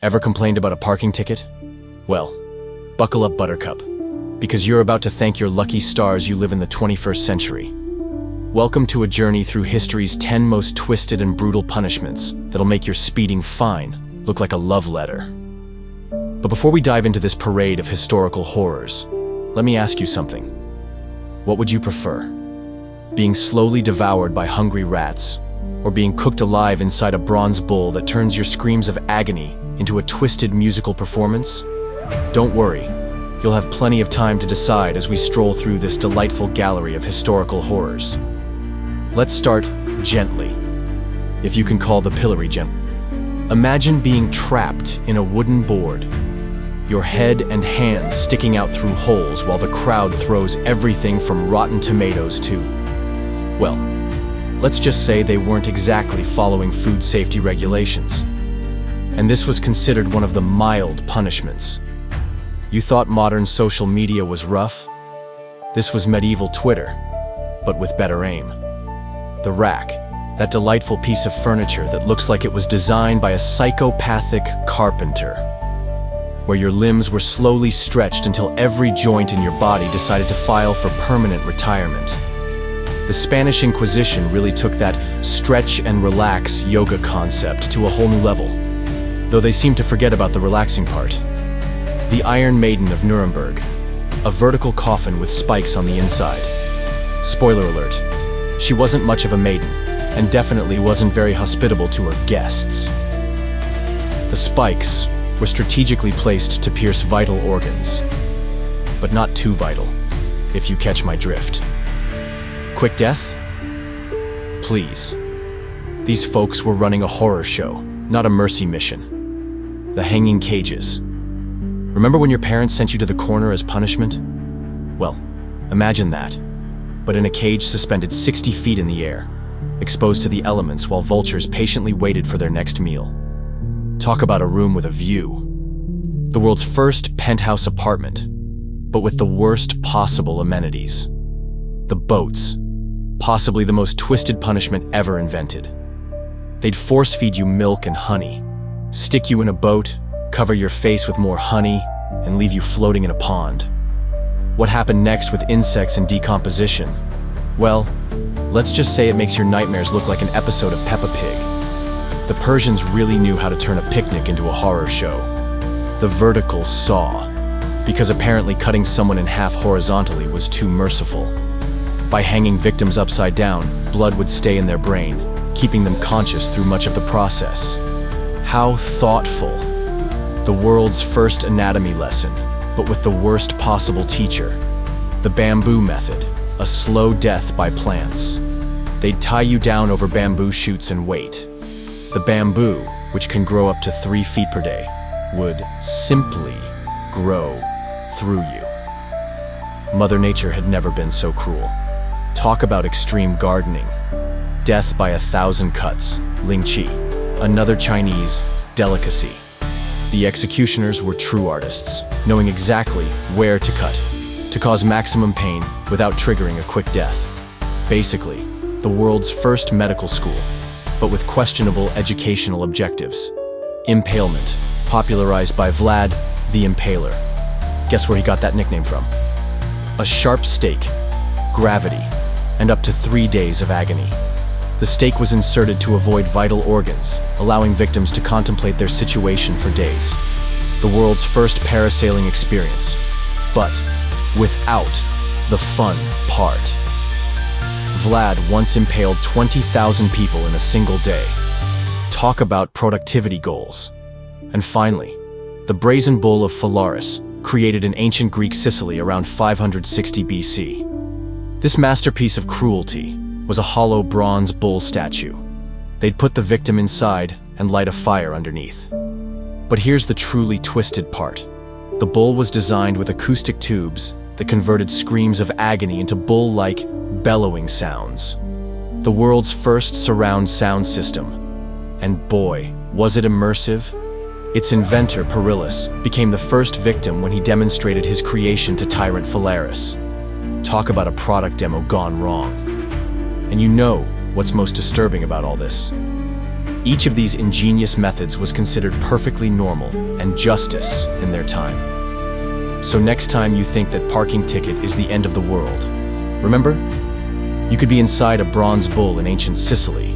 Ever complained about a parking ticket? Well, buckle up, Buttercup, because you're about to thank your lucky stars you live in the 21st century. Welcome to a journey through history's 10 most twisted and brutal punishments that'll make your speeding fine look like a love letter. But before we dive into this parade of historical horrors, let me ask you something. What would you prefer? Being slowly devoured by hungry rats, or being cooked alive inside a bronze bull that turns your screams of agony into a twisted musical performance? Don't worry, you'll have plenty of time to decide as we stroll through this delightful gallery of historical horrors. Let's start gently, if you can call the pillory gentle. Imagine being trapped in a wooden board, your head and hands sticking out through holes while the crowd throws everything from rotten tomatoes to, well, let's just say they weren't exactly following food safety regulations. And this was considered one of the mild punishments. You thought modern social media was rough? This was medieval Twitter, but with better aim. The rack, that delightful piece of furniture that looks like it was designed by a psychopathic carpenter, where your limbs were slowly stretched until every joint in your body decided to file for permanent retirement. The Spanish Inquisition really took that stretch and relax yoga concept to a whole new level, though they seem to forget about the relaxing part. The Iron Maiden of Nuremberg, a vertical coffin with spikes on the inside. Spoiler alert, she wasn't much of a maiden, and definitely wasn't very hospitable to her guests. The spikes were strategically placed to pierce vital organs, but not too vital, if you catch my drift. Quick death? Please. These folks were running a horror show, not a mercy mission. The hanging cages. Remember when your parents sent you to the corner as punishment? Well, imagine that, but in a cage suspended 60 feet in the air, exposed to the elements while vultures patiently waited for their next meal. Talk about a room with a view. The world's first penthouse apartment, but with the worst possible amenities. The boats, possibly the most twisted punishment ever invented. They'd force-feed you milk and honey, stick you in a boat, cover your face with more honey, and leave you floating in a pond. What happened next with insects and decomposition? Well, let's just say it makes your nightmares look like an episode of Peppa Pig. The Persians really knew how to turn a picnic into a horror show. The vertical saw, because apparently cutting someone in half horizontally was too merciful. By hanging victims upside down, blood would stay in their brain, keeping them conscious through much of the process. How thoughtful. The world's first anatomy lesson, but with the worst possible teacher. The bamboo method, a slow death by plants. They'd tie you down over bamboo shoots and wait. The bamboo, which can grow up to 3 feet per day, would simply grow through you. Mother Nature had never been so cruel. Talk about extreme gardening. Death by 1,000 cuts, Ling Chi, another Chinese delicacy. The executioners were true artists, knowing exactly where to cut, to cause maximum pain without triggering a quick death. Basically, the world's first medical school, but with questionable educational objectives. Impalement, popularized by Vlad, the Impaler. Guess where he got that nickname from? A sharp stake, gravity, and up to 3 days of agony. The stake was inserted to avoid vital organs, allowing victims to contemplate their situation for days. The world's first parasailing experience, but without the fun part. Vlad once impaled 20,000 people in a single day. Talk about productivity goals. And finally, the Brazen Bull of Sicily, created in ancient Greek Sicily around 560 BC. This masterpiece of cruelty was a hollow bronze bull statue. They'd put the victim inside and light a fire underneath. But here's the truly twisted part. The bull was designed with acoustic tubes that converted screams of agony into bull-like bellowing sounds. The world's first surround sound system. And boy, was it immersive. Its inventor, Perillus, became the first victim when he demonstrated his creation to tyrant Phalaris. Talk about a product demo gone wrong. And you know what's most disturbing about all this? Each of these ingenious methods was considered perfectly normal and justice in their time. So next time you think that parking ticket is the end of the world, remember, you could be inside a bronze bull in ancient Sicily,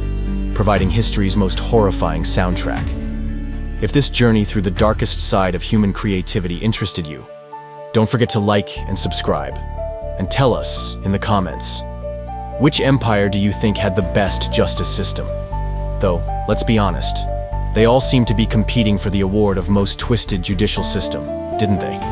providing history's most horrifying soundtrack. If this journey through the darkest side of human creativity interested you, don't forget to like and subscribe, and tell us in the comments, which empire do you think had the best justice system? Though, let's be honest, they all seem to be competing for the award of most twisted judicial system, didn't they?